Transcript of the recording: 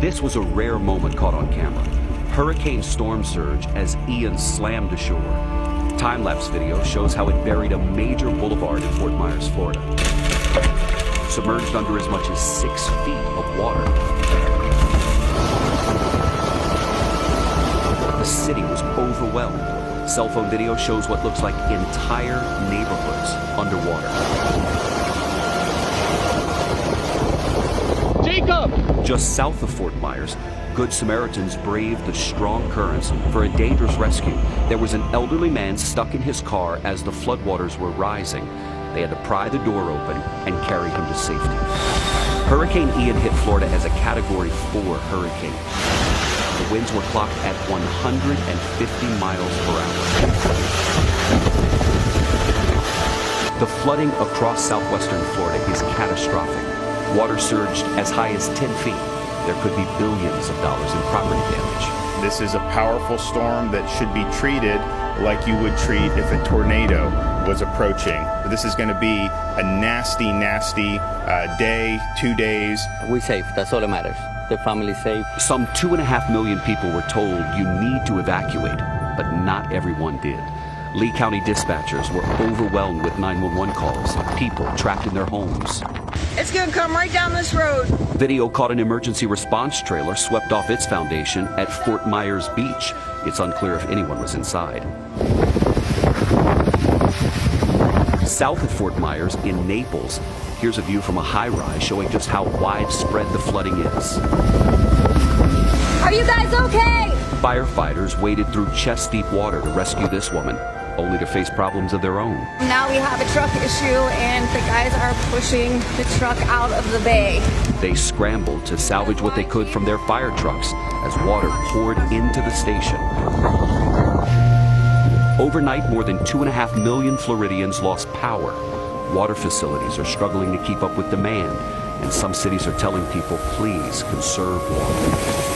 This was a rare moment caught on camera. Hurricane storm surge as Ian slammed ashore. Time-lapse video shows how it buried a major boulevard in Fort Myers, Florida. Submerged under as much as 6 feet of water. The city was overwhelmed. Cell phone video shows what looks like entire neighborhoods underwater. Jacob! Just south of Fort Myers, Good Samaritans braved the strong currents for a dangerous rescue. There was an elderly man stuck in his car as the floodwaters were rising. They had to pry the door open and carry him to safety. Hurricane Ian hit Florida as a Category 4 hurricane. The winds were clocked at 150 miles per hour. The flooding across southwestern Florida is catastrophic. Water surged as high as 10 feet. There could be billions of dollars in property damage. This is a powerful storm that should be treated like you would treat if a tornado was approaching. This is going to be a nasty, nasty day, 2 days. We're safe. That's all that matters. The family's safe. Some 2.5 million people were told you need to evacuate, but not everyone did. Lee County dispatchers were overwhelmed with 911 calls of people trapped in their homes. It's gonna come right down this road. Video caught an emergency response trailer swept off its foundation at Fort Myers Beach. It's unclear if anyone was inside. South of Fort Myers, in Naples, here's a view from a high-rise showing just how widespread the flooding is. Are you guys okay? Firefighters waded through chest-deep water to rescue this woman, only to face problems of their own. Now we have a truck issue and the guys are pushing the truck out of the bay. They scrambled to salvage what they could from their fire trucks as water poured into the station. Overnight, more than 2.5 million Floridians lost power. Water facilities are struggling to keep up with demand, and some cities are telling people, please conserve water.